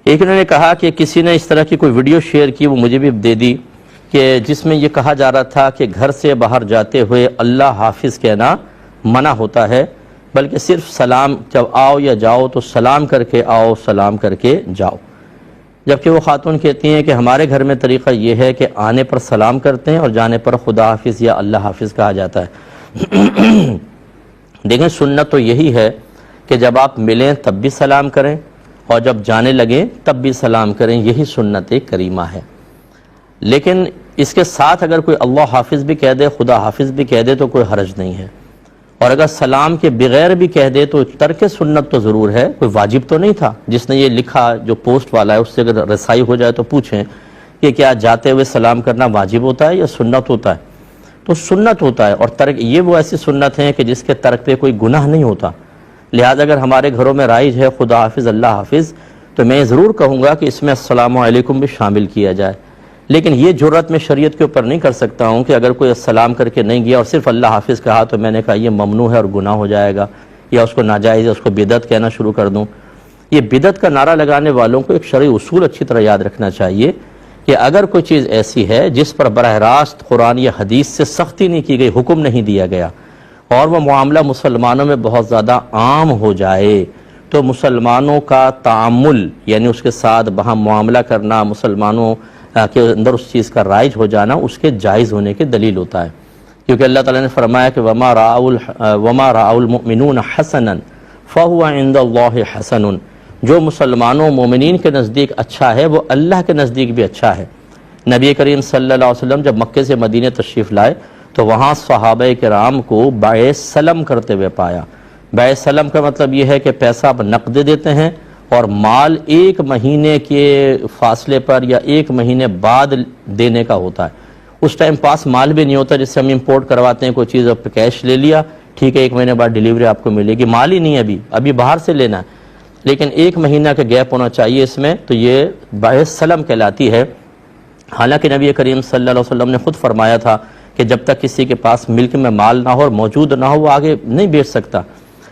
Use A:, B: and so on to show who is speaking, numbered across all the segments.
A: ایک انہوں نے کہا کہ کسی نے اس طرح کی کوئی ویڈیو شیئر کی، وہ مجھے بھی دے دی، کہ جس میں یہ کہا جا رہا تھا کہ گھر سے باہر جاتے ہوئے اللہ حافظ کہنا منع ہوتا ہے، بلکہ صرف سلام، جب آؤ یا جاؤ تو سلام کر کے آؤ، سلام کر کے جاؤ۔ جبکہ وہ خاتون کہتی ہیں کہ ہمارے گھر میں طریقہ یہ ہے کہ آنے پر سلام کرتے ہیں اور جانے پر خدا حافظ یا اللہ حافظ کہا جاتا ہے۔ دیکھیں سنت تو یہی ہے کہ جب آپ ملیں تب بھی سلام کریں اور جب جانے لگیں تب بھی سلام کریں، یہی سنت کریمہ ہے۔ لیکن اس کے ساتھ اگر کوئی اللہ حافظ بھی کہہ دے، خدا حافظ بھی کہہ دے تو کوئی حرج نہیں ہے، اور اگر سلام کے بغیر بھی کہہ دے تو ترک سنت تو ضرور ہے، کوئی واجب تو نہیں تھا۔ جس نے یہ لکھا جو پوسٹ والا ہے، اس سے اگر رسائی ہو جائے تو پوچھیں کہ کیا جاتے ہوئے سلام کرنا واجب ہوتا ہے یا سنت ہوتا ہے؟ تو سنت ہوتا ہے، اور ترک یہ وہ ایسی سنت ہیں کہ جس کے ترک پہ کوئی گناہ نہیں ہوتا۔ لہذا اگر ہمارے گھروں میں رائج ہے خدا حافظ اللہ حافظ، تو میں ضرور کہوں گا کہ اس میں السلام علیکم بھی شامل کیا جائے، لیکن یہ جرات میں شریعت کے اوپر نہیں کر سکتا ہوں کہ اگر کوئی السلام کر کے نہیں گیا اور صرف اللہ حافظ کہا تو میں نے کہا یہ ممنوع ہے اور گناہ ہو جائے گا، یا اس کو ناجائز ہے، اس کو بدعت کہنا شروع کر دوں۔ یہ بدعت کا نعرہ لگانے والوں کو ایک شرعی اصول اچھی طرح یاد رکھنا چاہیے کہ اگر کوئی چیز ایسی ہے جس پر براہ راست قرآن یا حدیث سے سختی نہیں کی گئی، حکم نہیں دیا گیا، اور وہ معاملہ مسلمانوں میں بہت زیادہ عام ہو جائے، تو مسلمانوں کا تعامل یعنی اس کے ساتھ بہم معاملہ کرنا، مسلمانوں کے اندر اس چیز کا رائج ہو جانا اس کے جائز ہونے کے دلیل ہوتا ہے، کیونکہ اللہ تعالیٰ نے فرمایا کہ وما رأى المؤمنون حسنا فهو عند اللہ حسن، جو مسلمانوں مومنین کے نزدیک اچھا ہے وہ اللہ کے نزدیک بھی اچھا ہے۔ نبی کریم صلی اللہ علیہ وسلم جب مکے سے مدینہ تشریف لائے تو وہاں صحابہ کرام کو بائع سلم کرتے ہوئے پایا۔ بائع سلم کا مطلب یہ ہے کہ پیسہ آپ نقد دیتے ہیں اور مال ایک مہینے کے فاصلے پر یا ایک مہینے بعد دینے کا ہوتا ہے۔ اس ٹائم پاس مال بھی نہیں ہوتا، جس سے ہم امپورٹ کرواتے ہیں کوئی چیز، اب کیش لے لیا، ٹھیک ہے ایک مہینے بعد ڈیلیوری آپ کو ملے گی، مال ہی نہیں ہے ابھی باہر سے لینا ہے، لیکن ایک مہینہ کا گیپ ہونا چاہیے اس میں، تو یہ بائع سلم کہلاتی ہے۔ حالانکہ نبی کریم صلی اللہ علیہ وسلم نے خود فرمایا تھا کہ جب تک کسی کے پاس ملک میں مال نہ ہو اور موجود نہ ہو وہ آگے نہیں بیچ سکتا،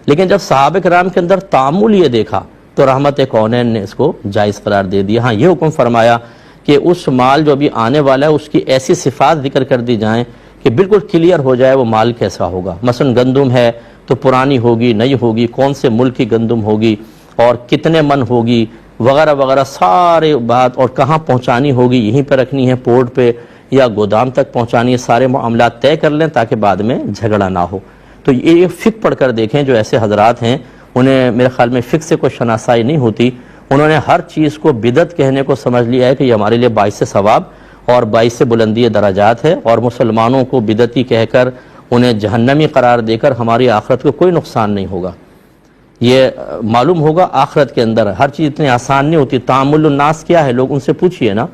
A: لیکن جب صحابہ کرام کے اندر تعامل یہ دیکھا تو رحمت کونین نے اس کو جائز قرار دے دیا۔ ہاں یہ حکم فرمایا کہ اس مال جو ابھی آنے والا ہے اس کی ایسی صفات ذکر کر دی جائیں کہ بالکل کلیئر ہو جائے وہ مال کیسا ہوگا، مثلا گندم ہے تو پرانی ہوگی نئی ہوگی، کون سے ملک کی گندم ہوگی اور کتنے من ہوگی وغیرہ وغیرہ سارے بات، اور کہاں پہنچانی ہوگی، یہیں پہ رکھنی ہے پورٹ پہ یا گودام تک پہنچانی ہے، سارے معاملات طے کر لیں تاکہ بعد میں جھگڑا نہ ہو۔ تو یہ فقہ پڑھ کر دیکھیں، جو ایسے حضرات ہیں انہیں میرے خیال میں فقہ سے کوئی شناسائی نہیں ہوتی، انہوں نے ہر چیز کو بدعت کہنے کو سمجھ لیا ہے کہ یہ ہمارے لیے باعث ثواب اور باعث بلندی درجات ہے، اور مسلمانوں کو بدعتی کہہ کر انہیں جہنمی قرار دے کر ہماری آخرت کو کوئی نقصان نہیں ہوگا۔ یہ معلوم ہوگا آخرت کے اندر ہر چیز اتنی آسان نہیں ہوتی۔ تعامل الناس کیا ہے، لوگ ان سے پوچھئے نا،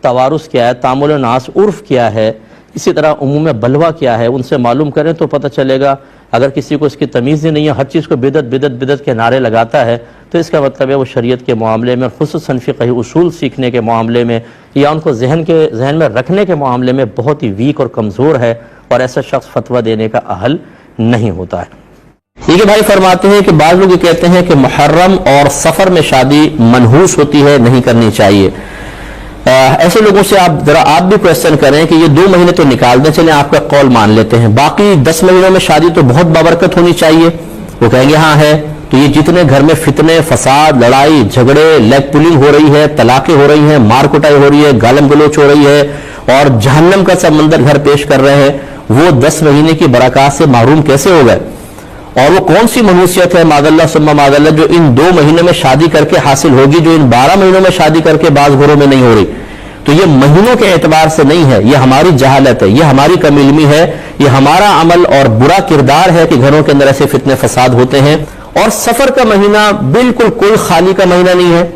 A: توارث کیا ہے، تعامل الناس عرف کیا ہے، اسی طرح عموم بلوہ کیا ہے، ان سے معلوم کریں تو پتہ چلے گا۔ اگر کسی کو اس کی تمیز ہی نہیں ہے، ہر چیز کو بدعت بدعت بدعت کے نعرے لگاتا ہے، تو اس کا مطلب ہے وہ شریعت کے معاملے میں، خصوصاً فقہی اصول سیکھنے کے معاملے میں یا ان کو ذہن میں رکھنے کے معاملے میں بہت ہی ویک اور کمزور ہے، اور ایسا شخص فتویٰ دینے کا اہل نہیں ہوتا ہے۔ ٹھیک ہے بھائی، فرماتے ہیں کہ بعض لوگ یہ کہتے ہیں کہ محرم اور سفر میں شادی منحوس ہوتی ہے، نہیں کرنی چاہیے۔ ایسے لوگوں سے آپ بھی کویسچن کریں کہ یہ 2 مہینے تو نکال دیں، چلیں آپ کا قول مان لیتے ہیں، باقی 10 مہینوں میں شادی تو بہت بابرکت ہونی چاہیے۔ وہ کہیں گے ہاں ہے، تو یہ جتنے گھر میں فتنے، فساد، لڑائی جھگڑے، لیگ پولنگ ہو رہی ہے، طلاقیں ہو رہی ہیں، مار کٹائی ہو رہی ہے، گالم گلوچ ہو رہی ہے، اور جہنم کا سمندر گھر پیش کر رہے ہیں، وہ 10 مہینے کی برکات سے محروم کیسے ہو گئے؟ اور وہ کون سی منحوسیت ہے معاذ اللہ ثم معاذ اللہ جو ان 2 مہینوں میں شادی کر کے حاصل ہوگی، جو ان 12 مہینوں میں شادی کر کے بعض گھروں میں نہیں ہو رہی؟ تو یہ مہینوں کے اعتبار سے نہیں ہے، یہ ہماری جہالت ہے، یہ ہماری کم علمی ہے، یہ ہمارا عمل اور برا کردار ہے کہ گھروں کے اندر ایسے فتنے فساد ہوتے ہیں۔ اور سفر کا مہینہ بالکل کوئی خالی کا مہینہ نہیں ہے،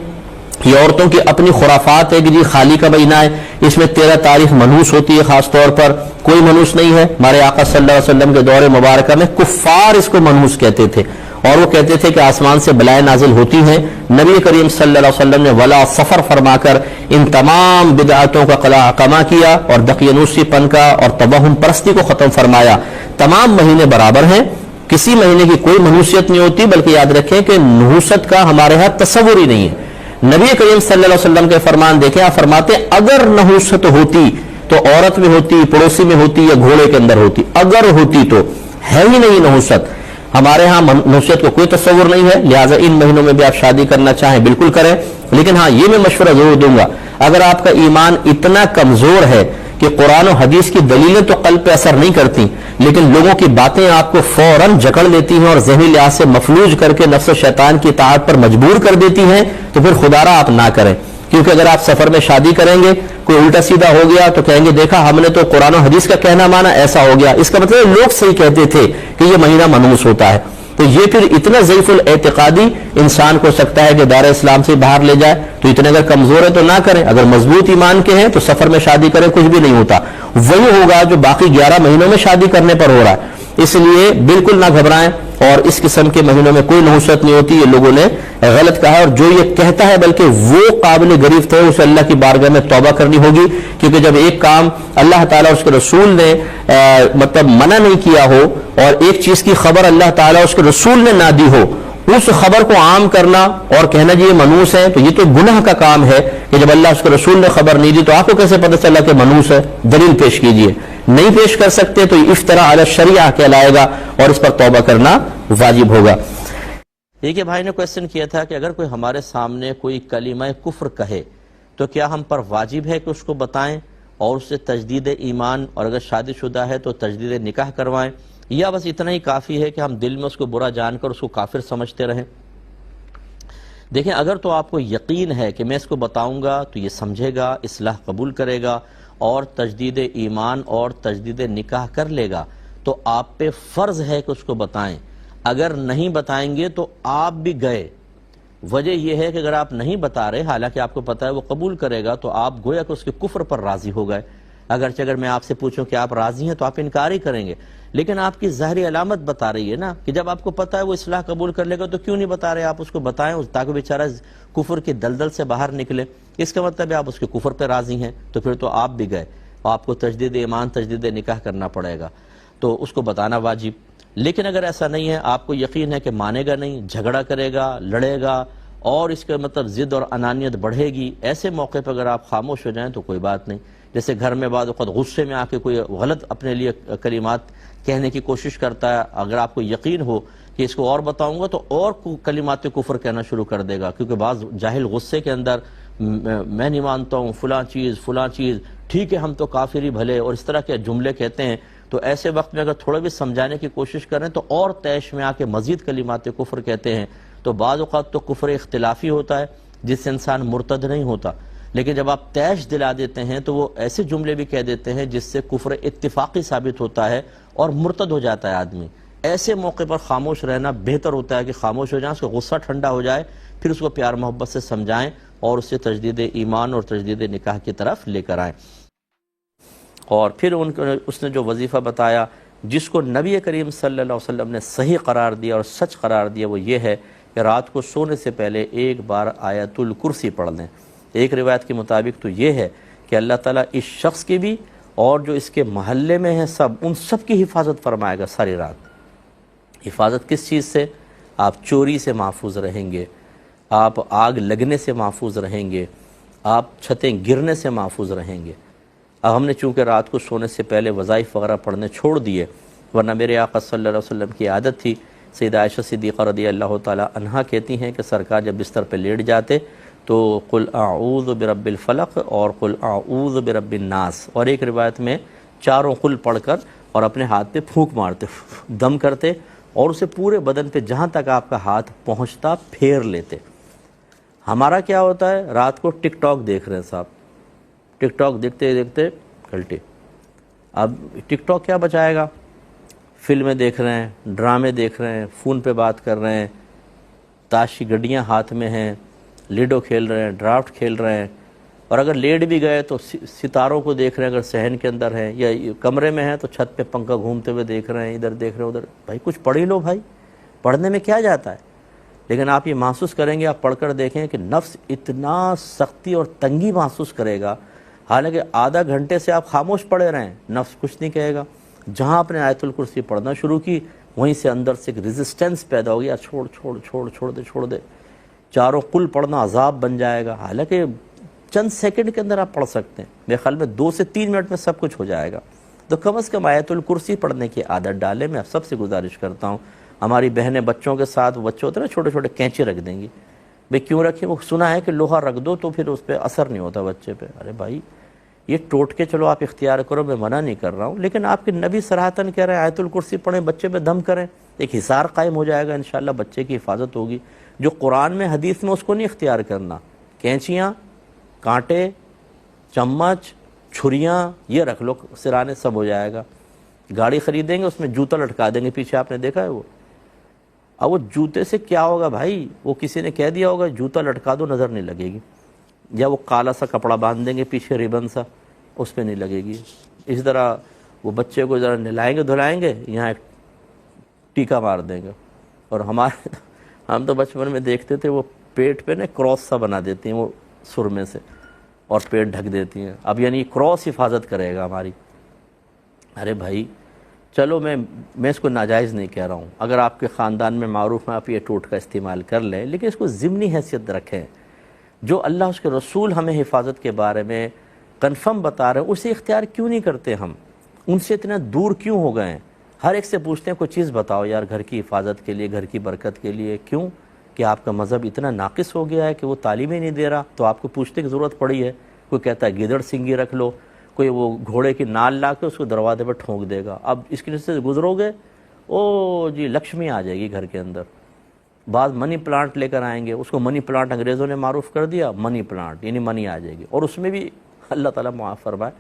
A: یہ عورتوں کی اپنی خرافات ہے کہ جی خالی کا مہینہ ہے، اس میں 13 تاریخ منحوس ہوتی ہے، خاص طور پر کوئی منحوس نہیں ہے۔ ہمارے آقا صلی اللہ علیہ وسلم کے دور مبارکہ میں کفار اس کو منحوس کہتے تھے، اور وہ کہتے تھے کہ آسمان سے بلائیں نازل ہوتی ہیں۔ نبی کریم صلی اللہ علیہ وسلم نے ولا سفر فرما کر ان تمام بدعتوں کا قلع کیا اور دقیانوسی پن کا اور توہم پرستی کو ختم فرمایا۔ تمام مہینے برابر ہیں، کسی مہینے کی کوئی منحوسیت نہیں ہوتی، بلکہ یاد رکھیں کہ نحوست کا ہمارے ہاں تصور ہی نہیں ہے۔ نبی کریم صلی اللہ علیہ وسلم کے فرمان دیکھیں، آپ فرماتے ہیں اگر نحوست ہوتی تو عورت میں ہوتی، پڑوسی میں ہوتی، یا گھوڑے کے اندر ہوتی، اگر ہوتی تو ہے ہی نہیں نحوست۔ ہمارے ہاں نحوست کو کوئی تصور نہیں ہے، لہٰذا ان مہینوں میں بھی آپ شادی کرنا چاہیں بالکل کریں، لیکن ہاں یہ میں مشورہ ضرور دوں گا، اگر آپ کا ایمان اتنا کمزور ہے کہ قرآن و حدیث کی دلیلیں تو قلب پہ اثر نہیں کرتی، لیکن لوگوں کی باتیں آپ کو فوراً جکڑ لیتی ہیں اور ذہنی لحاظ سے مفلوج کر کے نفس شیطان کی اطاعت پر مجبور کر دیتی ہیں، تو پھر خدارا آپ نہ کریں، کیونکہ اگر آپ سفر میں شادی کریں گے، کوئی الٹا سیدھا ہو گیا تو کہیں گے دیکھا ہم نے تو قرآن و حدیث کا کہنا مانا، ایسا ہو گیا، اس کا مطلب لوگ صحیح کہتے تھے کہ یہ مہینہ منحوس ہوتا ہے، تو یہ پھر اتنا ضعیف الاعتقادی انسان کو سکتا ہے کہ دار اسلام سے باہر لے جائے۔ تو اتنے اگر کمزور ہے تو نہ کریں، اگر مضبوط ایمان کے ہیں تو سفر میں شادی کریں، کچھ بھی نہیں ہوتا، وہی ہوگا جو باقی 11 مہینوں میں شادی کرنے پر ہو رہا ہے۔ اس لیے بالکل نہ گھبرائیں، اور اس قسم کے مہینوں میں کوئی نحوست نہیں ہوتی، یہ لوگوں نے غلط کہا ہے، اور جو یہ کہتا ہے بلکہ وہ قابل گرفت ہے، اسے اللہ کی بارگاہ میں توبہ کرنی ہوگی، کیونکہ جب ایک کام اللہ تعالیٰ اس کے رسول نے مطلب منع نہیں کیا ہو، اور ایک چیز کی خبر اللہ تعالیٰ اس کے رسول نے نہ دی ہو، اس خبر کو عام کرنا اور کہنا جی یہ منحوس ہے، تو یہ تو گناہ کا کام ہے کہ جب اللہ اس کے رسول نے خبر نہیں دی تو آپ کو کیسے پتہ چلا کہ منحوس ہے؟ دلیل پیش کیجئے، نہیں پیش کر سکتے تو یہ افتراء علی الشریعہ کہلائے گا، اور اس پر توبہ کرنا واجب ہوگا۔ ایک بھائی نے کویسچن کیا تھا کہ اگر کوئی ہمارے سامنے کوئی کلمہ کفر کہے تو کیا ہم پر واجب ہے کہ اس کو بتائیں اور اس سے تجدید ایمان، اور اگر شادی شدہ ہے تو تجدید نکاح کروائیں، یا بس اتنا ہی کافی ہے کہ ہم دل میں اس کو برا جان کر اس کو کافر سمجھتے رہیں؟ دیکھیں، اگر تو آپ کو یقین ہے کہ میں اس کو بتاؤں گا تو یہ سمجھے گا، اصلاح قبول کرے گا اور تجدید ایمان اور تجدید نکاح کر لے گا، تو آپ پہ فرض ہے کہ اس کو بتائیں۔ اگر نہیں بتائیں گے تو آپ بھی گئے۔ وجہ یہ ہے کہ اگر آپ نہیں بتا رہے، حالانکہ آپ کو پتا ہے وہ قبول کرے گا، تو آپ گویا کہ اس کے کفر پر راضی ہو گئے۔ اگرچہ اگر میں آپ سے پوچھوں کہ آپ راضی ہیں تو آپ انکار ہی کریں گے، لیکن آپ کی ظاہری علامت بتا رہی ہے نا کہ جب آپ کو پتا ہے وہ اصلاح قبول کر لے گا تو کیوں نہیں بتا رہے؟ آپ اس کو بتائیں تاکہ بیچارہ کفر کی دلدل سے باہر نکلے۔ اس کا مطلب ہے آپ اس کے کفر پہ راضی ہیں، تو پھر تو آپ بھی گئے، اور آپ کو تجدید ایمان تجدید نکاح کرنا پڑے گا، تو اس کو بتانا واجب۔ لیکن اگر ایسا نہیں ہے، آپ کو یقین ہے کہ مانے گا نہیں، جھگڑا کرے گا، لڑے گا، اور اس کا مطلب ضد اور انانیت بڑھے گی، ایسے موقع پر اگر آپ خاموش ہو جائیں تو کوئی بات نہیں۔ جیسے گھر میں بعض اوقات غصے میں آ کے کوئی غلط اپنے لیے کلمات کہنے کی کوشش کرتا ہے، اگر آپ کو یقین ہو کہ اس کو اور بتاؤں گا تو اور کلمات کفر کہنا شروع کر دے گا، کیونکہ بعض جاہل غصے کے اندر میں نہیں مانتا ہوں فلاں چیز، ٹھیک ہے ہم تو کافر ہی بھلے، اور اس طرح کے جملے کہتے ہیں۔ تو ایسے وقت میں اگر تھوڑا بھی سمجھانے کی کوشش کریں تو اور تیش میں آ کے مزید کلمات کفر کہتے ہیں۔ تو بعض اوقات تو کفر اختلافی ہوتا ہے جس سے انسان مرتد نہیں ہوتا، لیکن جب آپ تیش دلا دیتے ہیں تو وہ ایسے جملے بھی کہہ دیتے ہیں جس سے کفر اتفاقی ثابت ہوتا ہے اور مرتد ہو جاتا ہے آدمی۔ ایسے موقع پر خاموش رہنا بہتر ہوتا ہے کہ خاموش ہو جائیں، اس کا غصہ ٹھنڈا ہو جائے، پھر اس کو پیار محبت سے سمجھائیں اور اس سے تجدید ایمان اور تجدید نکاح کی طرف لے کر آئیں۔ اور پھر اس نے جو وظیفہ بتایا جس کو نبی کریم صلی اللہ علیہ وسلم نے صحیح قرار دیا اور سچ قرار دیا، وہ یہ ہے کہ رات کو سونے سے پہلے ایک بار آیت الکرسی پڑھ لیں۔ ایک روایت کے مطابق تو یہ ہے کہ اللہ تعالیٰ اس شخص کی بھی اور جو اس کے محلے میں ہیں ان سب کی حفاظت فرمائے گا ساری رات۔ حفاظت کس چیز سے؟ آپ چوری سے محفوظ رہیں گے، آپ آگ لگنے سے محفوظ رہیں گے، آپ چھتیں گرنے سے محفوظ رہیں گے۔ اب ہم نے چونکہ رات کو سونے سے پہلے وظائف وغیرہ پڑھنے چھوڑ دیے، ورنہ میرے آقا صلی اللہ علیہ وسلم کی عادت تھی۔ سیدہ عائشہ صدیقہ رضی اللہ تعالی عنہا کہتی ہیں کہ سرکار جب بستر پہ لیٹ جاتے تو قل اعوذ برب الفلق اور قل اعوذ برب الناس، اور ایک روایت میں چاروں قل پڑھ کر اور اپنے ہاتھ پہ پھونک مارتے، دم کرتے، اور اسے پورے بدن پہ جہاں تک آپ کا ہاتھ پہنچتا پھیر لیتے۔ ہمارا کیا ہوتا ہے؟ رات کو ٹک ٹاک دیکھ رہے ہیں صاحب، ٹک ٹاک دیکھتے دیکھتے گھلٹے۔ اب ٹک ٹاک کیا بچائے گا؟ فلمیں دیکھ رہے ہیں، ڈرامے دیکھ رہے ہیں، فون پہ بات کر رہے ہیں، تاش کی گڈیاں ہاتھ میں ہیں، لیڈو کھیل رہے ہیں، ڈرافٹ کھیل رہے ہیں، اور اگر لیٹ بھی گئے تو ستاروں کو دیکھ رہے ہیں، اگر صحن کے اندر ہیں یا کمرے میں ہیں تو چھت پہ پنکھا گھومتے ہوئے دیکھ رہے ہیں، ادھر دیکھ رہے ہیں ادھر۔ بھائی کچھ پڑھ ہی لو بھائی، پڑھنے میں کیا جاتا ہے؟ لیکن آپ یہ محسوس کریں گے، آپ پڑھ کر دیکھیں کہ نفس اتنا سختی اور تنگی محسوس کرے گا، حالانکہ آدھا گھنٹے سے آپ خاموش پڑے رہیں، نفس کچھ نہیں کہے گا۔ جہاں آپ نے آیت الکرسی پڑھنا شروع کی وہیں سے اندر سے ایک ریزسٹنس پیدا ہو گیا، چھوڑ چھوڑ چھوڑ چھوڑ دے چھوڑ دے۔ چاروں قل پڑھنا عذاب بن جائے گا، حالانکہ چند سیکنڈ کے اندر آپ پڑھ سکتے ہیں، میرے خیال میں 2 سے 3 منٹ میں سب کچھ ہو جائے گا۔ تو کم از کم آیت الکرسی پڑھنے کی عادت ڈالیں۔ میں سب سے گزارش کرتا ہوں، ہماری بہنیں بچوں کے ساتھ، بچے ہوتے ہیں نا چھوٹے چھوٹے، کینچی رکھ دیں گی، بھئی کیوں رکھیں؟ وہ سنا ہے کہ لوہا رکھ دو تو پھر اس پہ اثر نہیں ہوتا بچے پہ۔ ارے بھائی یہ ٹوٹ کے چلو آپ اختیار کرو، میں منع نہیں کر رہا ہوں، لیکن آپ کے نبی صراحتاً کہہ رہے ہیں آیت الکرسی پڑھیں، بچے پہ دم کریں، ایک حصار قائم ہو جائے گا، انشاءاللہ بچے کی حفاظت ہوگی۔ جو قرآن میں حدیث میں اس کو نہیں اختیار کرنا، کینچیاں، کانٹے، چمچ، چھریاں یہ رکھ لو سرانے، سب ہو جائے گا۔ گاڑی خریدیں گے اس میں جوتا لٹکا دیں گے پیچھے، آپ نے دیکھا ہے وہ؟ اب وہ جوتے سے کیا ہوگا بھائی؟ وہ کسی نے کہہ دیا ہوگا جوتا لٹکا دو، نظر نہیں لگے گی، یا وہ کالا سا کپڑا باندھ دیں گے پیچھے ریبن سا، اس پہ نہیں لگے گی۔ اسی طرح وہ بچے کو ذرا نہلائیں گے دھلائیں گے، یہاں ایک ٹیکا مار دیں گے۔ اور ہم تو بچپن میں دیکھتے تھے وہ پیٹ پہ نا کراس سا بنا دیتی ہیں وہ سرمے سے، اور پیٹ ڈھک دیتی ہیں۔ اب یعنی کراس حفاظت کرے گا ہماری۔ ارے بھائی چلو میں اس کو ناجائز نہیں کہہ رہا ہوں، اگر آپ کے خاندان میں معروف ہے آپ یہ ٹوٹکا استعمال کر لیں، لیکن اس کو ضمنی حیثیت رکھیں۔ جو اللہ اس کے رسول ہمیں حفاظت کے بارے میں کنفرم بتا رہے ہیں، اسے اختیار کیوں نہیں کرتے؟ ہم ان سے اتنا دور کیوں ہو گئے ہیں؟ ہر ایک سے پوچھتے ہیں کوئی چیز بتاؤ یار گھر کی حفاظت کے لیے، گھر کی برکت کے لیے۔ کیوں؟ کہ آپ کا مذہب اتنا ناقص ہو گیا ہے کہ وہ تعلیم ہی نہیں دے رہا، تو آپ کو پوچھنے کی ضرورت پڑی ہے۔ کوئی کہتا ہے گیدڑ سنگی رکھ لو، کوئی وہ گھوڑے کی نال لا کے اس کو دروازے پر ٹھونک دے گا، اب اس کے سے گزرو گے او جی لکشمی آ جائے گی گھر کے اندر۔ بعض منی پلانٹ لے کر آئیں گے، اس کو منی پلانٹ انگریزوں نے معروف کر دیا، منی پلانٹ یعنی منی آ جائے گی، اور اس میں بھی اللہ تعالیٰ معاف فرمائے،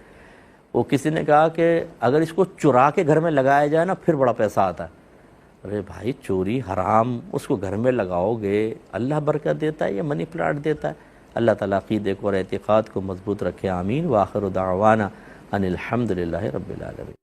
A: وہ کسی نے کہا کہ اگر اس کو چرا کے گھر میں لگایا جائے نا پھر بڑا پیسہ آتا ہے۔ ارے بھائی چوری حرام، اس کو گھر میں لگاؤ گے اللہ برکت دیتا ہے، یہ منی پلانٹ دیتا ہے۔ اللہ تعالیٰ عقیدے کو اور اعتقاد کو مضبوط رکھے، آمین۔ وآخر دعوانا ان الحمد للہ رب العالمین۔